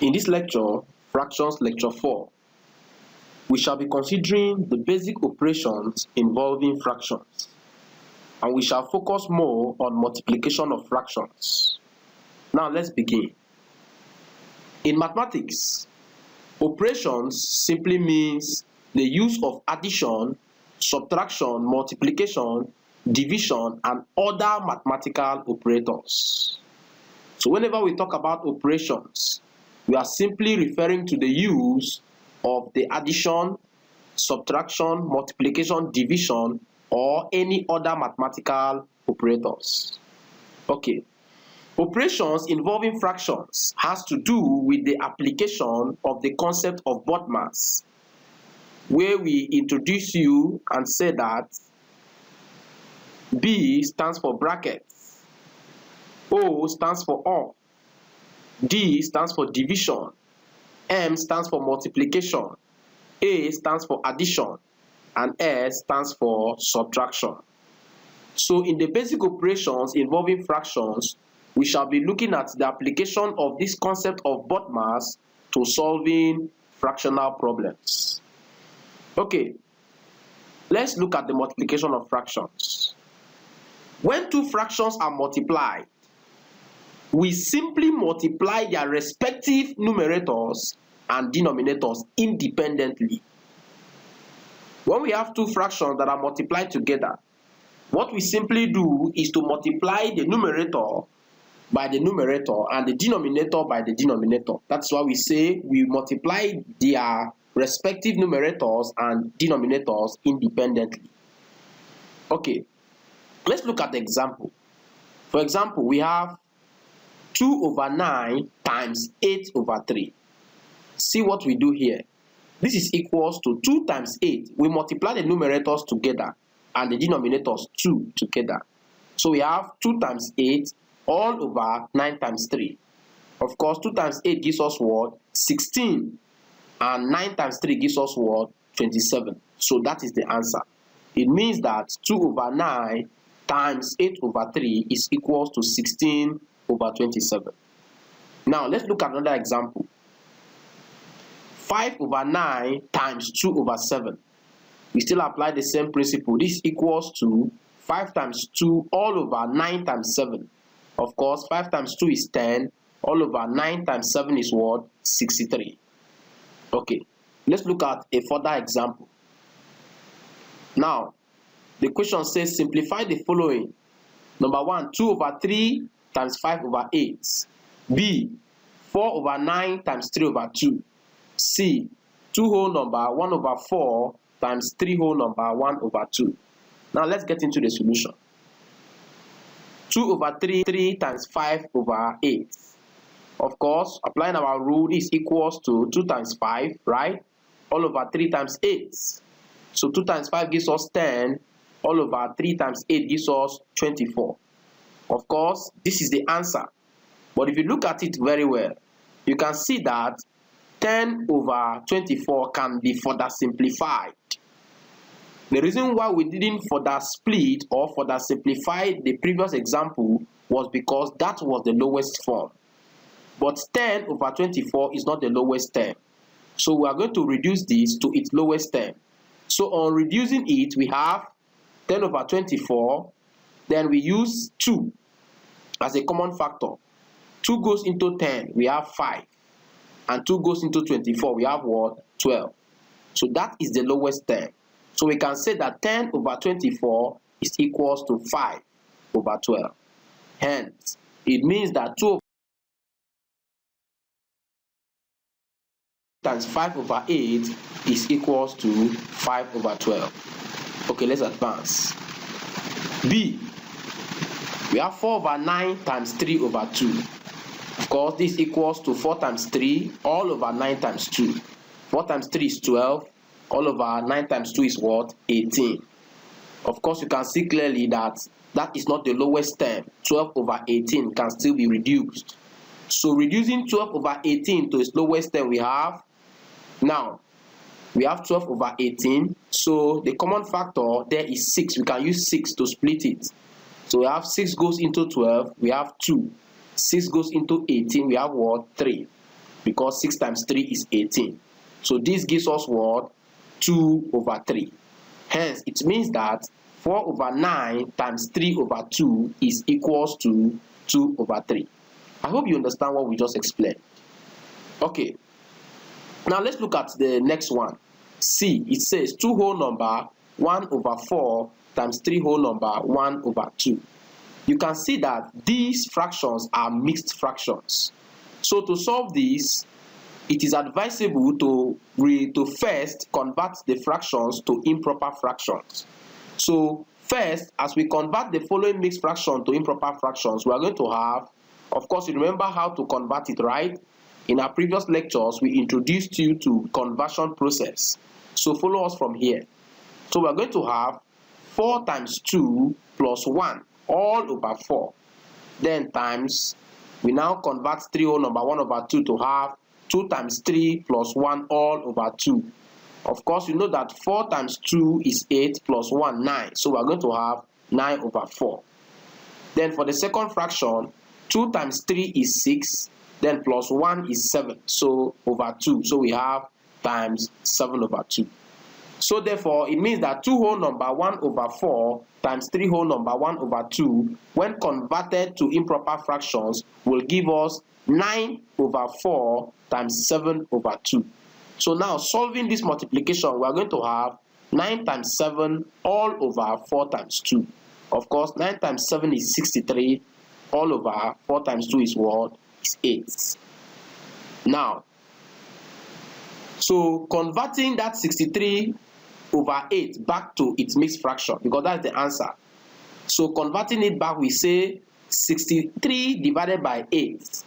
In this lecture, Fractions Lecture 4, we shall be considering the basic operations involving fractions, and we shall focus more on multiplication of fractions. Now let's begin. In mathematics, operations simply means the use of addition, subtraction, multiplication, division, and other mathematical operators. So whenever we talk about operations, we are simply referring to the use of the addition, subtraction, multiplication, division, or any other mathematical operators. Okay. Operations involving fractions has to do with the application of the concept of BODMAS, where we introduce you and say that B stands for brackets, O stands for up, D stands for division, M stands for multiplication, A stands for addition, and S stands for subtraction. So in the basic operations involving fractions, we shall be looking at the application of this concept of BODMAS to solving fractional problems. Okay, let's look at the multiplication of fractions. When two fractions are multiplied, we simply multiply their respective numerators and denominators independently. When we have two fractions that are multiplied together, what we simply do is to multiply the numerator by the numerator and the denominator by the denominator. That's why we say we multiply their respective numerators and denominators independently. Okay, let's look at the example. For example, we have 2/9 times 8/3. See what we do here. This is equals to 2 times 8. We multiply the numerators together and the denominators 2 together. So we have 2 times 8 all over 9 times 3. Of course, 2 times 8 gives us what? 16. And 9 times 3 gives us what? 27. So that is the answer. It means that 2/9 times 8/3 is equals to 16/27. Now let's look at another example. 5/9 times 2/7. We still apply the same principle. This equals to 5 times 2 all over 9 times 7. Of course, 5 times 2 is 10. All over 9 times 7 is what? 63. Okay, let's look at a further example. Now, the question says simplify the following. Number 1, 2/3 times 5/8. B, 4/9 times 3/2. C, 2 whole number 1/4 times 3 whole number 1/2. Now let's get into the solution. 2/3 times 5/8. Of course, applying our rule, is equals to 2 times 5, right? All over 3 times 8. So 2 times 5 gives us 10. All over 3 times 8 gives us 24. Of course, this is the answer. But if you look at it very well, you can see that 10/24 can be further simplified. The reason why we didn't further split or further simplify the previous example was because that was the lowest form. But 10/24 is not the lowest term. So we are going to reduce this to its lowest term. So on reducing it, we have 10/24, then we use 2 as a common factor. 2 goes into 10, we have 5. And 2 goes into 24, we have what? 12. So that is the lowest term. So we can say that 10/24 is equals to 5/12. Hence, it means that 2 times 5/8 is equals to 5/12. Okay, let's advance. B, we have 4/9 times 3/2. Of course, this equals to 4 times 3 all over 9 times 2. 4 times 3 is 12. All over 9 times 2 is what? 18. Of course, you can see clearly that that is not the lowest term. 12/18 can still be reduced. So reducing 12/18 to its lowest term, we have 12/18. So the common factor there is 6. We can use 6 to split it. So we have 6 goes into 12, we have 2. 6 goes into 18, we have what? 3. because 6 times 3 is 18. So this gives us what? 2 over 3. Hence, it means that 4 over 9 times 3 over 2 is equals to 2 over 3. I hope you understand what we just explained. Okay. Now let's look at the next one. C, it says 2 whole number 1 over 4 times 3 whole number 1 over 2. You can see that these fractions are mixed fractions. So to solve this, it is advisable to first convert the fractions to improper fractions. So first, as we convert the following mixed fraction to improper fractions, we are going to have, of course, you remember how to convert it, right? In our previous lectures, we introduced you to conversion process. So follow us from here. So we are going to have 4 times 2 plus 1 all over 4. Then times, we now convert 3 whole number 1 over 2 to have 2 times 3 plus 1 all over 2. Of course, you know that 4 times 2 is 8 plus 1, 9. So we are going to have 9 over 4. Then for the second fraction, 2 times 3 is 6. Then plus 1 is 7. So over 2. So we have times 7 over 2. So therefore, it means that 2 whole number 1 over 4 times 3 whole number 1 over 2, when converted to improper fractions, will give us 9 over 4 times 7 over 2. So now, solving this multiplication, we are going to have 9 times 7 all over 4 times 2. Of course, 9 times 7 is 63, all over 4 times 2 is what? It's 8. Now, so converting that 63 over 8 back to its mixed fraction, because that's the answer. So converting it back, we say 63 divided by 8.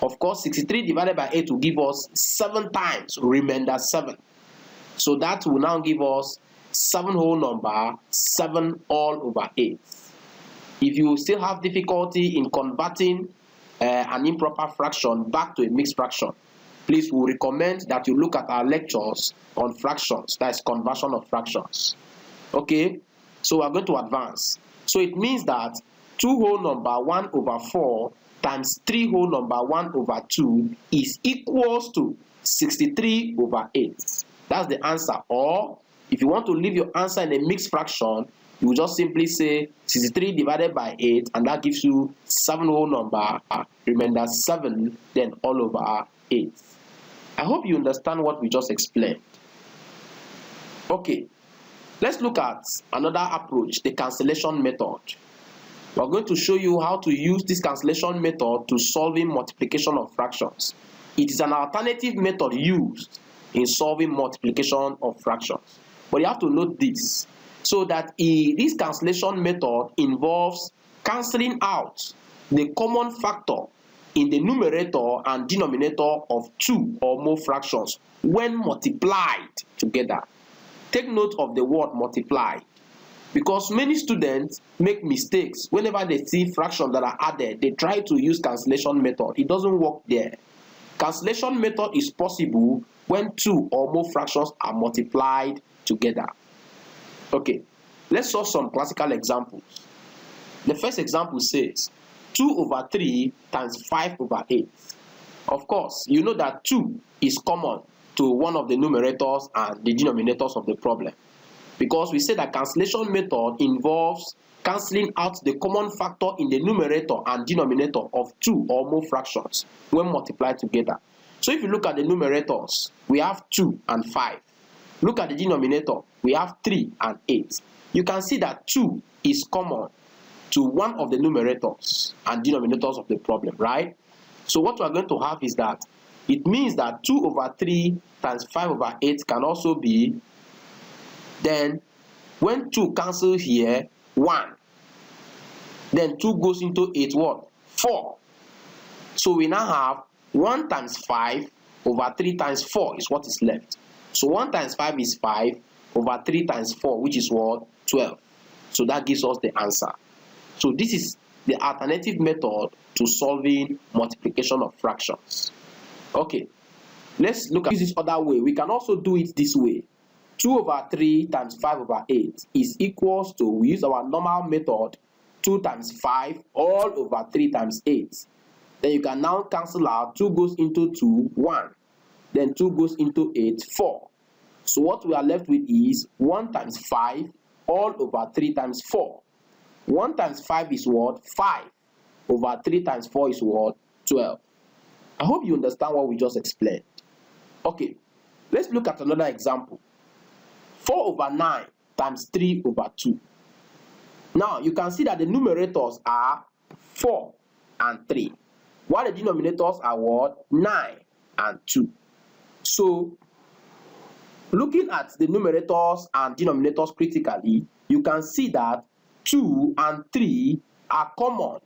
Of course, 63 divided by 8 will give us 7 times remainder 7. So that will now give us 7 whole number 7 all over 8. If you still have difficulty in converting an improper fraction back to a mixed fraction, please, we recommend that you look at our lectures on fractions, that is conversion of fractions. Okay, so we are going to advance. So it means that 2 whole number 1 over 4 times 3 whole number 1 over 2 is equals to 63 over 8. That's the answer. Or if you want to leave your answer in a mixed fraction, you just simply say 63 divided by 8, and that gives you 7 whole number, remainder 7, then all over 8. I hope you understand what we just explained. Okay, let's look at another approach, the cancellation method. We're going to show you how to use this cancellation method to solving multiplication of fractions. It is an alternative method used in solving multiplication of fractions. But you have to note this, so that this cancellation method involves cancelling out the common factor in the numerator and denominator of 2 or more fractions when multiplied together. Take note of the word multiply, because many students make mistakes whenever they see fractions that are added. They try to use cancellation method. It doesn't work there. Cancellation method is possible when 2 or more fractions are multiplied together. Okay, let's solve some classical examples. The first example says 2 over 3 times 5 over 8. Of course, you know that 2 is common to one of the numerators and the denominators of the problem, because we say that cancellation method involves cancelling out the common factor in the numerator and denominator of 2 or more fractions when multiplied together. So if you look at the numerators, we have 2 and 5. Look at the denominator, we have 3 and 8. You can see that 2 is common to one of the numerators and denominators of the problem, right? So what we are going to have is that it means that 2 over 3 times 5 over 8 can also be, then when 2 cancels here, 1. Then 2 goes into 8, what? 4. So we now have 1 times 5 over 3 times 4 is what is left. So 1 times 5 is 5 over 3 times 4, which is what? 12. So that gives us the answer. So this is the alternative method to solving multiplication of fractions. Okay, let's look at this other way. We can also do it this way. 2 over 3 times 5 over 8 is equals to, we use our normal method, 2 times 5 all over 3 times 8. Then you can now cancel out 2 goes into 2, 1. Then 2 goes into 8, 4. So what we are left with is 1 times 5 all over 3 times 4. 1 times 5 is what? 5 over 3 times 4 is what? 12. I hope you understand what we just explained. Okay, let's look at another example. 4 over 9 times 3 over 2. Now, you can see that the numerators are 4 and 3, while the denominators are what? 9 and 2. So, looking at the numerators and denominators critically, you can see that 2 and 3 are common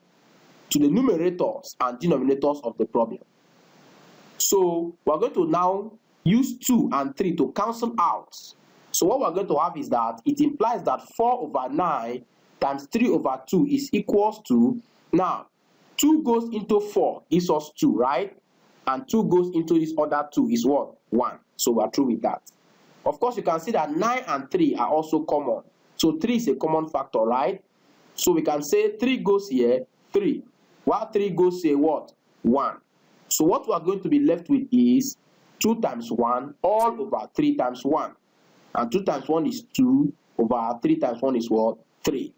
to the numerators and denominators of the problem. So, we're going to now use 2 and 3 to cancel out. So, what we're going to have is that it implies that 4 over 9 times 3 over 2 is equals to, now, 2 goes into 4 gives us 2, right? And 2 goes into this other 2 is what? 1. So, we're through with that. Of course, you can see that 9 and 3 are also common. So, 3 is a common factor, right? So, we can say 3 goes here, 3. While 3 goes here, what? 1. So, what we are going to be left with is 2 times 1 all over 3 times 1. And 2 times 1 is 2 over 3 times 1 is what? 3.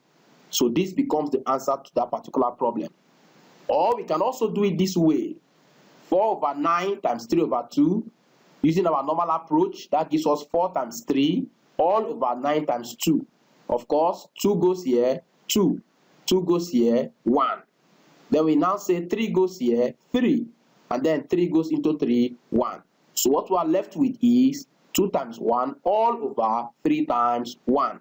So, this becomes the answer to that particular problem. Or we can also do it this way. 4 over 9 times 3 over 2. Using our normal approach, that gives us 4 times 3 all over 9 times 2. Of course, 2 goes here, 2. 2 goes here, 1. Then we now say 3 goes here, 3. And then 3 goes into 3, 1. So what we are left with is 2 times 1 all over 3 times 1.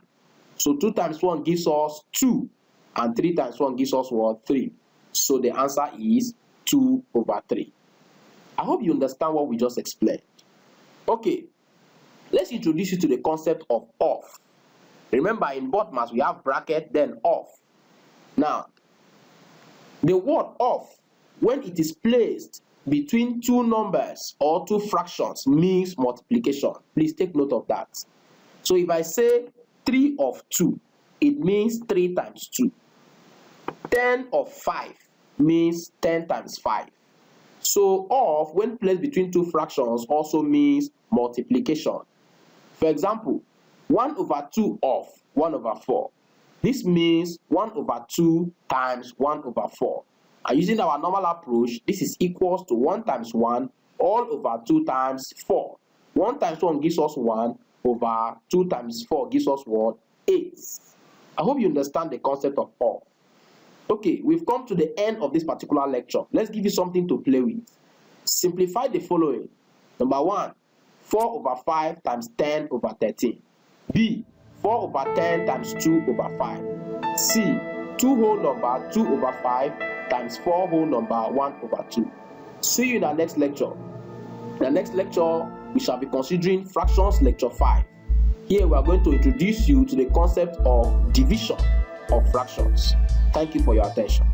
So 2 times 1 gives us 2. And 3 times 1 gives us what? 3. So the answer is 2 over 3. I hope you understand what we just explained. Okay, let's introduce you to the concept of off. Remember, in both maths we have bracket, then off. Now, the word off, when it is placed between two numbers or two fractions, means multiplication. Please take note of that. So if I say 3 of 2, it means 3 times 2. 10 of 5 means 10 times 5. So off, when placed between two fractions, also means multiplication. For example, 1 over 2 of 1 over 4. This means 1 over 2 times 1 over 4. And using our normal approach, this is equals to 1 times 1 all over 2 times 4. 1 times 1 gives us 1 over 2 times 4 gives us what? 8. I hope you understand the concept of off. Okay, we've come to the end of this particular lecture. Let's give you something to play with. Simplify the following. Number 1, 4 over 5 times 10 over 13. B, 4 over 10 times 2 over 5. C, 2 whole number 2 over 5 times 4 whole number 1 over 2. See you in our next lecture. In the next lecture, we shall be considering fractions, lecture 5. Here we are going to introduce you to the concept of division of fractions. Thank you for your attention.